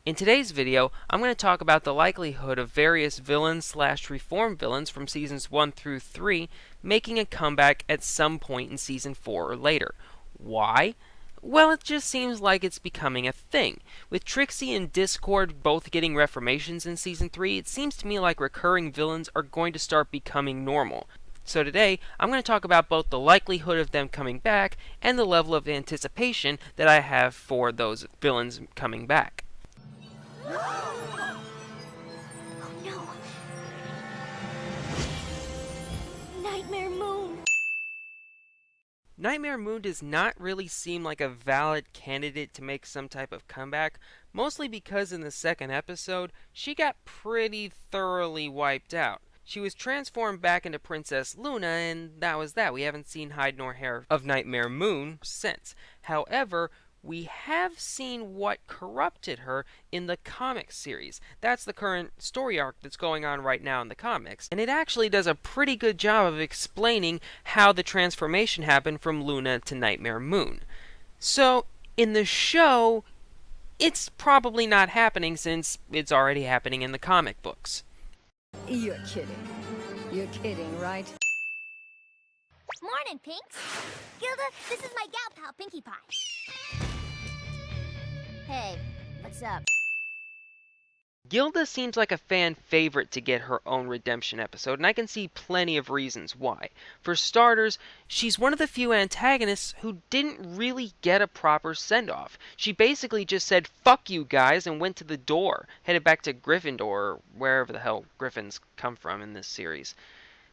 In today's video, I'm going to talk about the likelihood of various villains/reform villains from seasons 1 through 3 making a comeback at some point in season 4 or later. Why? Well, it just seems like it's becoming a thing. With Trixie and Discord both getting reformations in season 3, it seems to me like recurring villains are going to start becoming normal. So today, I'm going to talk about both the likelihood of them coming back and the level of anticipation that I have for those villains coming back. Oh no! Nightmare Moon! Nightmare Moon does not really seem like a valid candidate to make some type of comeback, mostly because in the second episode, she got pretty thoroughly wiped out. She was transformed back into Princess Luna, and that was that. We haven't seen hide nor hair of Nightmare Moon since. However, we have seen what corrupted her in the comic series. That's the current story arc that's going on right now in the comics. And it actually does a pretty good job of explaining how the transformation happened from Luna to Nightmare Moon. So, in the show, it's probably not happening since it's already happening in the comic books. You're kidding. You're kidding, right? Morning, Pinks! Gilda, this is my gal pal, Pinkie Pie. Hey, what's up? Gilda seems like a fan favorite to get her own redemption episode, and I can see plenty of reasons why. For starters, she's one of the few antagonists who didn't really get a proper send-off. She basically just said, "Fuck you guys," and went to the door, headed back to Gryffindor, or wherever the hell Griffins come from in this series.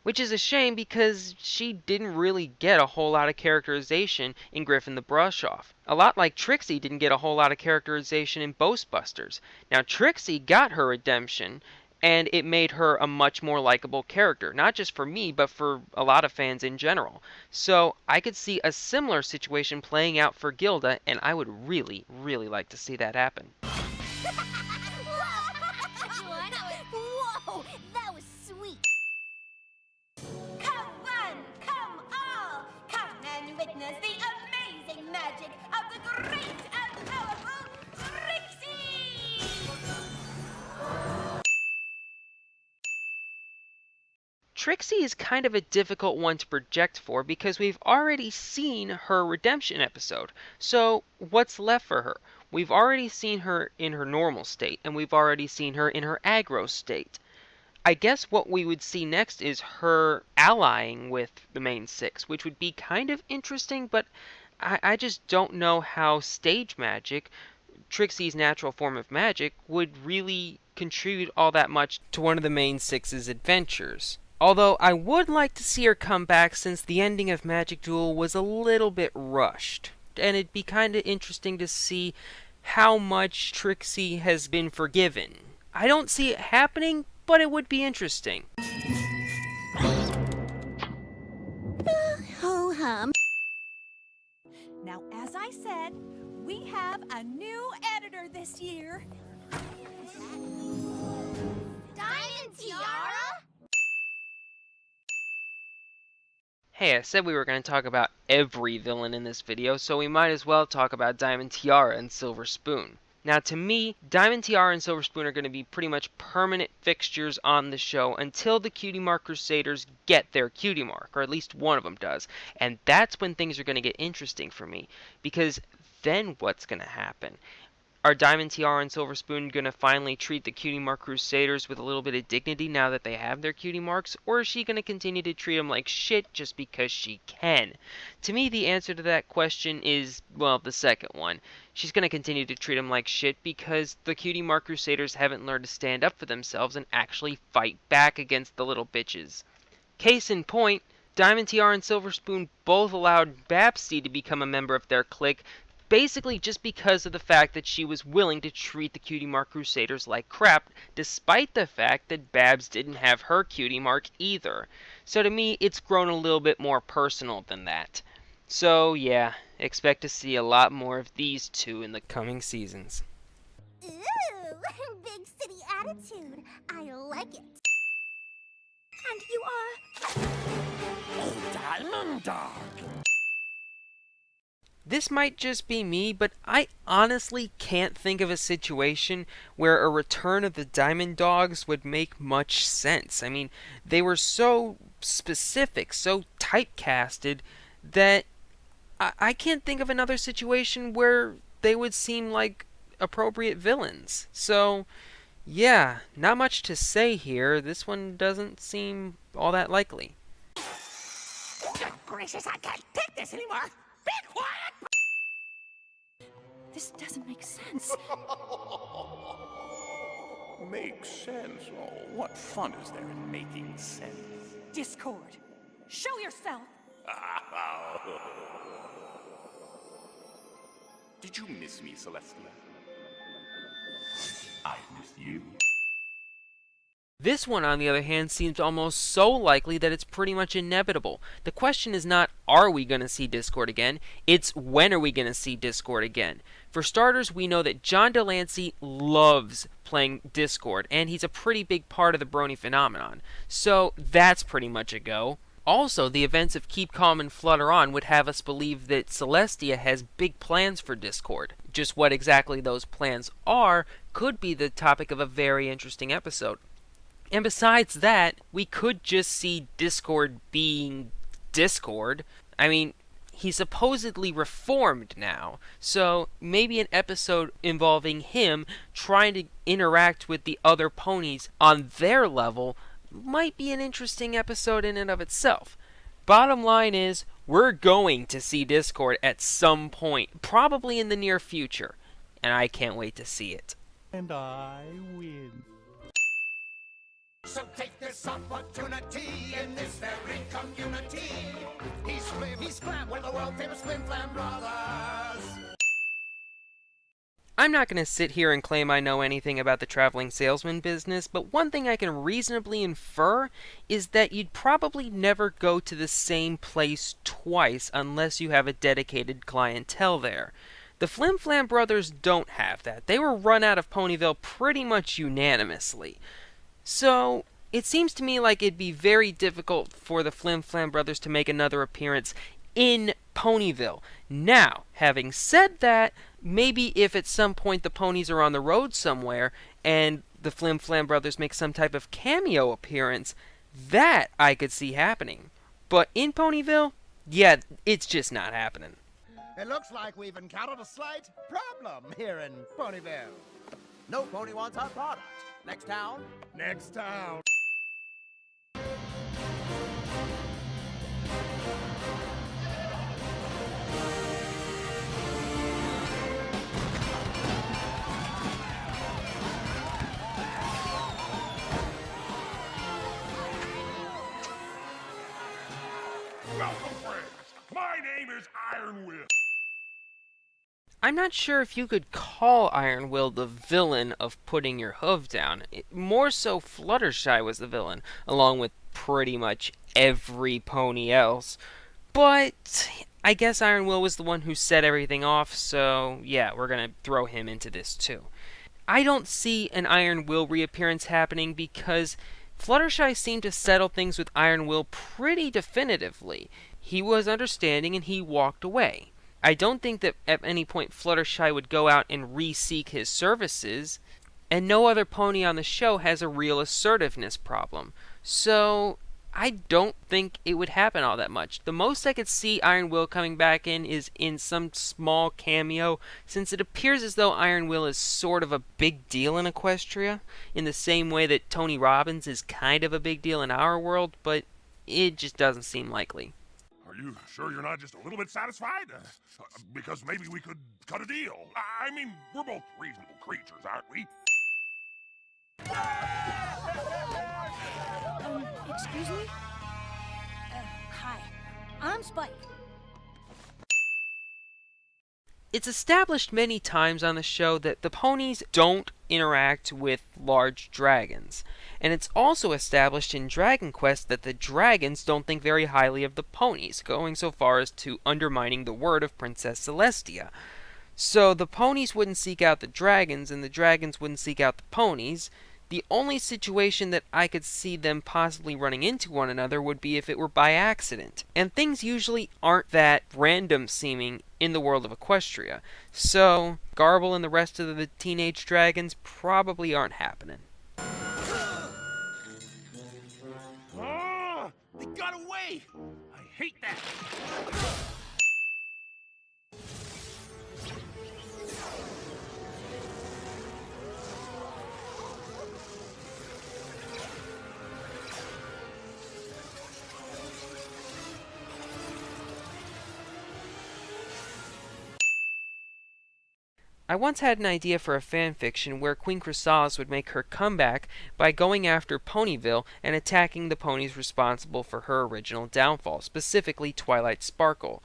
Which is a shame because she didn't really get a whole lot of characterization in Griffin the Brush-Off. A lot like Trixie didn't get a whole lot of characterization in Ghostbusters. Now Trixie got her redemption, and it made her a much more likable character. Not just for me, but for a lot of fans in general. So I could see a similar situation playing out for Gilda, and I would really, really like to see that happen. Whoa! That was sweet! Come one, come all, come and witness the amazing magic of the great and powerful Trixie! Trixie is kind of a difficult one to project for because we've already seen her redemption episode. So what's left for her? We've already seen her in her normal state, and we've already seen her in her aggro state. I guess what we would see next is her allying with the main six, which would be kind of interesting, but I just don't know how stage magic, Trixie's natural form of magic, would really contribute all that much to one of the main six's adventures. Although I would like to see her come back since the ending of Magic Duel was a little bit rushed. And it'd be kind of interesting to see how much Trixie has been forgiven. I don't see it happening, but it would be interesting. Ho-hum. Now, as I said, we have a new editor this year. Diamond Tiara? Hey, I said we were going to talk about every villain in this video, so we might as well talk about Diamond Tiara and Silver Spoon. Now, to me, Diamond Tiara and Silver Spoon are going to be pretty much permanent fixtures on the show until the Cutie Mark Crusaders get their Cutie Mark, or at least one of them does. And that's when things are going to get interesting for me, because then what's going to happen? Are Diamond Tiara and Silver Spoon going to finally treat the Cutie Mark Crusaders with a little bit of dignity now that they have their Cutie Marks? Or is she going to continue to treat them like shit just because she can? To me, the answer to that question is, well, the second one. She's going to continue to treat them like shit because the Cutie Mark Crusaders haven't learned to stand up for themselves and actually fight back against the little bitches. Case in point, Diamond Tiara and Silver Spoon both allowed Babsy to become a member of their clique, basically just because of the fact that she was willing to treat the Cutie Mark Crusaders like crap, despite the fact that Babs didn't have her Cutie Mark either. So to me, it's grown a little bit more personal than that. So yeah, expect to see a lot more of these two in the coming seasons. Ooh, big city attitude. I like it. And you are... A diamond dog. this might just be me, but I honestly can't think of a situation where a return of the Diamond Dogs would make much sense. I mean, they were so specific, so typecasted, that I can't think of another situation where they would seem like appropriate villains. So, yeah, not much to say here. This one doesn't seem all that likely. Good gracious, I can't take this anymore! Be quiet! This doesn't make sense. Makes sense? Oh, what fun is there in making sense? Discord. Show yourself. Did you miss me, Celestia? I missed you. This one, on the other hand, seems almost so likely that it's pretty much inevitable. The question is not, are we going to see Discord again? It's, when are we going to see Discord again? For starters, we know that John Delancey loves playing Discord, and he's a pretty big part of the Brony phenomenon. So, that's pretty much a go. Also, the events of Keep Calm and Flutter On would have us believe that Celestia has big plans for Discord. Just what exactly those plans are could be the topic of a very interesting episode. And besides that, we could just see Discord being Discord. I mean, he's supposedly reformed now, so maybe an episode involving him trying to interact with the other ponies on their level might be an interesting episode in and of itself. Bottom line is, we're going to see Discord at some point, probably in the near future, and I can't wait to see it. And I win. So take this opportunity in this very community. He's Flam, we're the world famous Flimflam Brothers. I'm not going to sit here and claim I know anything about the traveling salesman business, but one thing I can reasonably infer is that you'd probably never go to the same place twice unless you have a dedicated clientele there. The Flimflam Brothers don't have that. They were run out of Ponyville pretty much unanimously. So, it seems to me like it'd be very difficult for the Flimflam Brothers to make another appearance in Ponyville. Now, having said that, maybe if at some point the ponies are on the road somewhere and the Flimflam Brothers make some type of cameo appearance, that I could see happening. But in Ponyville, yeah, it's just not happening. It looks like we've encountered a slight problem here in Ponyville. No pony wants our product. Next town? Next town. Welcome, friends. My name is Iron Will. I'm not sure if you could call Iron Will the villain of Putting Your Hoof Down. More so, Fluttershy was the villain, along with pretty much every pony else. But I guess Iron Will was the one who set everything off, so yeah, we're gonna throw him into this too. I don't see an Iron Will reappearance happening because Fluttershy seemed to settle things with Iron Will pretty definitively. He was understanding and he walked away. I don't think that at any point Fluttershy would go out and re-seek his services, and no other pony on the show has a real assertiveness problem. So, I don't think it would happen all that much. The most I could see Iron Will coming back in is in some small cameo, since it appears as though Iron Will is sort of a big deal in Equestria, in the same way that Tony Robbins is kind of a big deal in our world, but it just doesn't seem likely. Are you sure you're not just a little bit satisfied? Because maybe we could cut a deal. I mean, we're both reasonable creatures, aren't we? Excuse me? Hi. I'm Spike. It's established many times on the show that the ponies don't interact with large dragons. And it's also established in Dragon Quest that the dragons don't think very highly of the ponies, going so far as to undermining the word of Princess Celestia. So the ponies wouldn't seek out the dragons, and the dragons wouldn't seek out the ponies. The only situation that I could see them possibly running into one another would be if it were by accident. And things usually aren't that random seeming in the world of Equestria. So, Garble and the rest of the teenage dragons probably aren't happening. Oh, they got away! I hate that! I once had an idea for a fanfiction where Queen Chrysalis would make her comeback by going after Ponyville and attacking the ponies responsible for her original downfall, specifically Twilight Sparkle.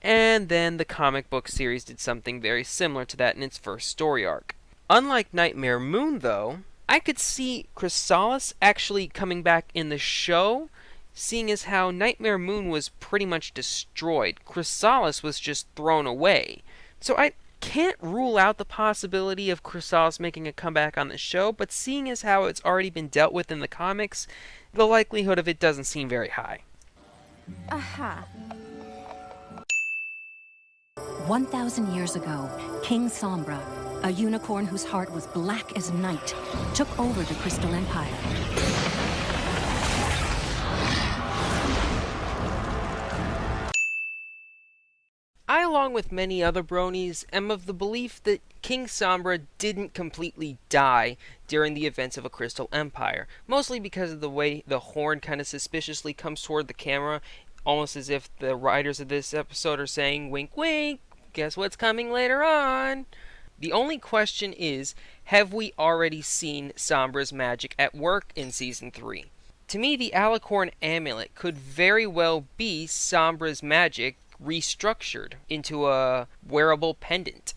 And then the comic book series did something very similar to that in its first story arc. Unlike Nightmare Moon, though, I could see Chrysalis actually coming back in the show, seeing as how Nightmare Moon was pretty much destroyed. Chrysalis was just thrown away. So I can't rule out the possibility of Chrysalis making a comeback on the show, but seeing as how it's already been dealt with in the comics, the likelihood of it doesn't seem very high. Aha. 1,000 years ago, King Sombra, a unicorn whose heart was black as night, took over the Crystal Empire. I, along with many other bronies, am of the belief that King Sombra didn't completely die during the events of A Crystal Empire, mostly because of the way the horn kind of suspiciously comes toward the camera, almost as if the writers of this episode are saying, wink wink, guess what's coming later on? The only question is, have we already seen Sombra's magic at work in Season 3? To me, the Alicorn Amulet could very well be Sombra's magic restructured into a wearable pendant.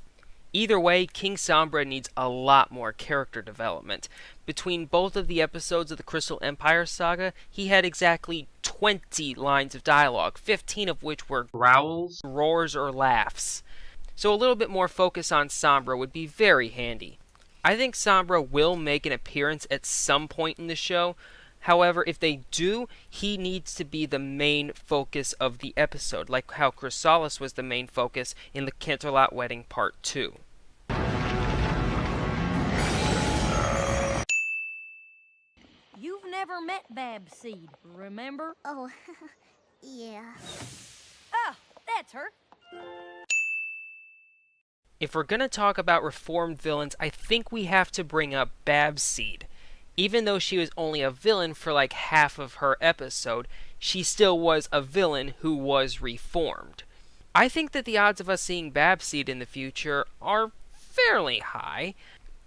Either way, King Sombra needs a lot more character development. Between both of the episodes of the Crystal Empire saga, he had exactly 20 lines of dialogue, 15 of which were growls, roars, or laughs. So a little bit more focus on Sombra would be very handy. I think Sombra will make an appearance at some point in the show. However, if they do, he needs to be the main focus of the episode, like how Chrysalis was the main focus in the Canterlot Wedding Part 2. You've never met Babseed, remember? Oh, yeah. Oh, that's her. If we're gonna talk about reformed villains, I think we have to bring up Babseed. Even though she was only a villain for like half of her episode, she still was a villain who was reformed. I think that the odds of us seeing Babseed in the future are fairly high.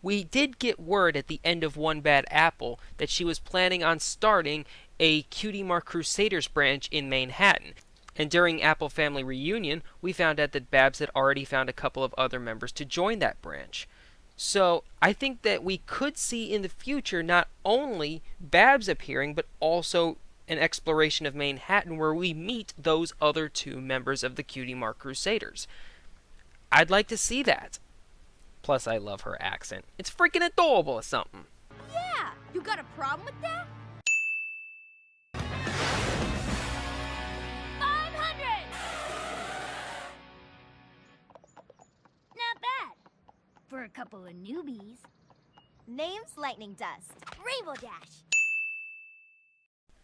We did get word at the end of One Bad Apple that she was planning on starting a Cutie Mark Crusaders branch in Manhattan. And during Apple Family Reunion, we found out that Babs had already found a couple of other members to join that branch. So I think that we could see in the future not only Babs appearing, but also an exploration of Manhattan where we meet those other two members of the Cutie Mark Crusaders. I'd like to see that. Plus, I love her accent. It's freaking adorable or something. Yeah, you got a problem with that? 500! Not bad. For a couple of newbies. Name's Lightning Dust. Rainbow Dash.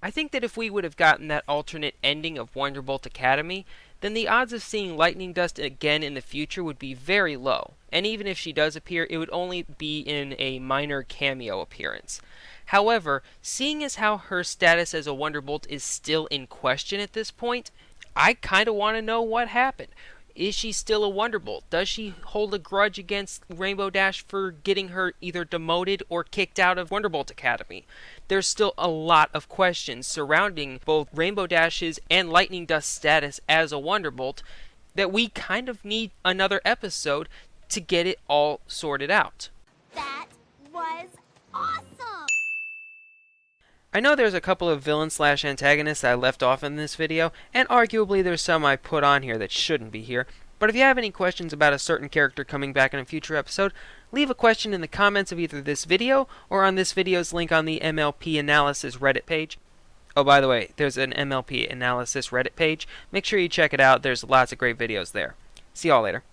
I think that if we would have gotten that alternate ending of Wonderbolt Academy, then the odds of seeing Lightning Dust again in the future would be very low. And even if she does appear, it would only be in a minor cameo appearance. However, seeing as how her status as a Wonderbolt is still in question at this point, I kind of want to know what happened. Is she still a Wonderbolt? Does she hold a grudge against Rainbow Dash for getting her either demoted or kicked out of Wonderbolt Academy? There's still a lot of questions surrounding both Rainbow Dash's and Lightning Dust's status as a Wonderbolt that we kind of need another episode to get it all sorted out. That was awesome! I know there's a couple of villain/antagonists I left off in this video, and arguably there's some I put on here that shouldn't be here, But if you have any questions about a certain character coming back in a future episode, leave a question in the comments of either this video or on this video's link on the MLP Analysis Reddit page. Oh, by the way, there's an MLP Analysis Reddit page. Make sure you check it out. There's lots of great videos there. See y'all later.